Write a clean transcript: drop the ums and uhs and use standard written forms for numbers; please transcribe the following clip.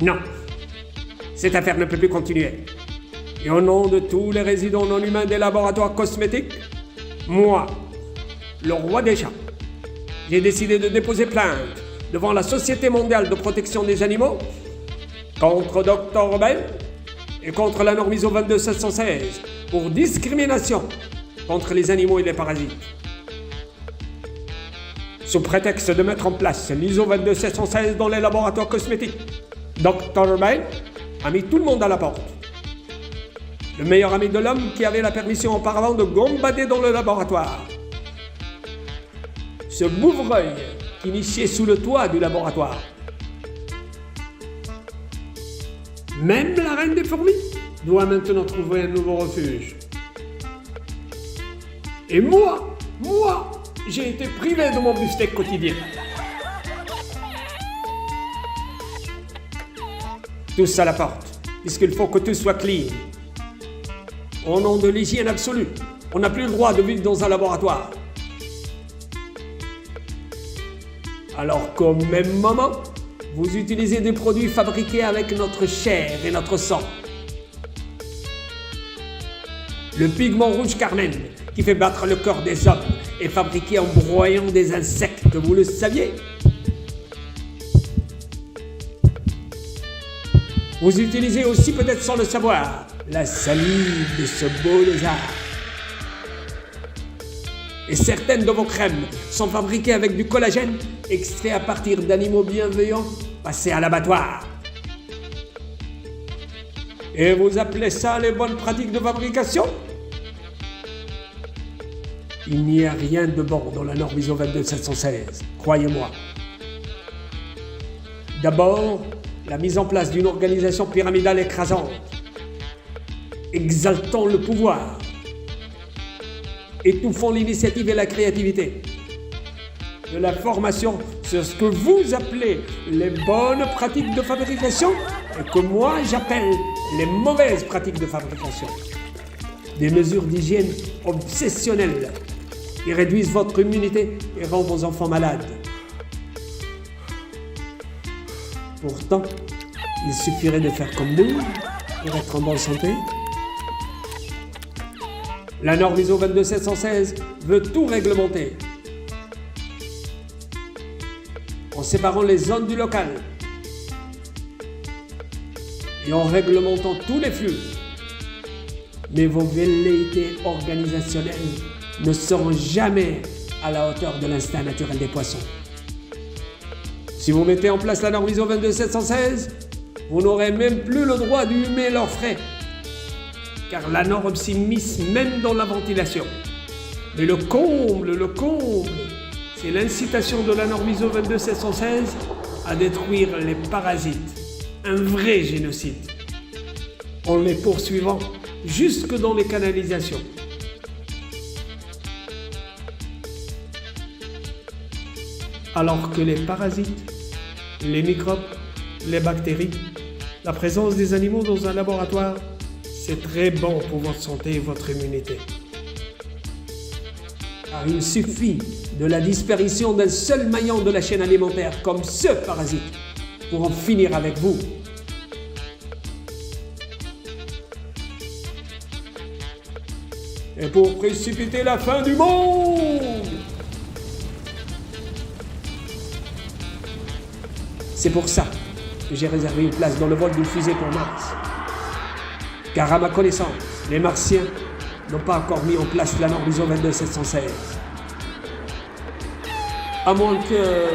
Non. Cette affaire ne peut plus continuer. Et au nom de tous les résidents non humains des laboratoires cosmétiques, moi, le roi des chats, j'ai décidé de déposer plainte devant la Société mondiale de protection des animaux contre Dr. Robin et contre la norme ISO 22716 pour discrimination contre les animaux et les parasites. Sous prétexte de mettre en place l'ISO 22716 dans les laboratoires cosmétiques, Dr. Robin a mis tout le monde à la porte. Le meilleur ami de l'homme qui avait la permission auparavant de gambader dans le laboratoire. Ce bouvreuil qui nichait sous le toit du laboratoire. Même la reine des fourmis doit maintenant trouver un nouveau refuge. Et moi, j'ai été privé de mon beefsteak quotidien. Tous à la porte, puisqu'il faut que tout soit clean. Au nom de l'hygiène absolue, on n'a plus le droit de vivre dans un laboratoire. Alors qu'au même moment, vous utilisez des produits fabriqués avec notre chair et notre sang. Le pigment rouge carmine, qui fait battre le corps des hommes, est fabriqué en broyant des insectes, vous le saviez? Vous utilisez aussi, peut-être sans le savoir, la salive de ce beau lézard. Et certaines de vos crèmes sont fabriquées avec du collagène extrait à partir d'animaux bienveillants passés à l'abattoir. Et vous appelez ça les bonnes pratiques de fabrication? Il n'y a rien de bon dans la norme ISO 22716, croyez-moi. D'abord, la mise en place d'une organisation pyramidale écrasante, exaltant le pouvoir, étouffant l'initiative et la créativité, de la formation sur ce que vous appelez les bonnes pratiques de fabrication et que moi j'appelle les mauvaises pratiques de fabrication. Des mesures d'hygiène obsessionnelles qui réduisent votre immunité et rendent vos enfants malades. Pourtant, il suffirait de faire comme nous pour être en bonne santé. La norme ISO 22716 veut tout réglementer en séparant les zones du local et en réglementant tous les flux. Mais vos velléités organisationnelles ne seront jamais à la hauteur de l'instinct naturel des poissons. Si vous mettez en place la norme ISO 22716, vous n'aurez même plus le droit d'humer leurs frais, car la norme s'immisce même dans la ventilation. Mais le comble, c'est l'incitation de la norme ISO 22716 à détruire les parasites. Un vrai génocide. En les poursuivant jusque dans les canalisations. Alors que les parasites, les microbes, les bactéries, la présence des animaux dans un laboratoire, c'est très bon pour votre santé et votre immunité. Car il suffit de la disparition d'un seul maillon de la chaîne alimentaire comme ce parasite pour en finir avec vous. Et pour précipiter la fin du monde. C'est pour ça que j'ai réservé une place dans le vol d'une fusée pour Mars. Car à ma connaissance, les Martiens n'ont pas encore mis en place la norme ISO 22716. À moins que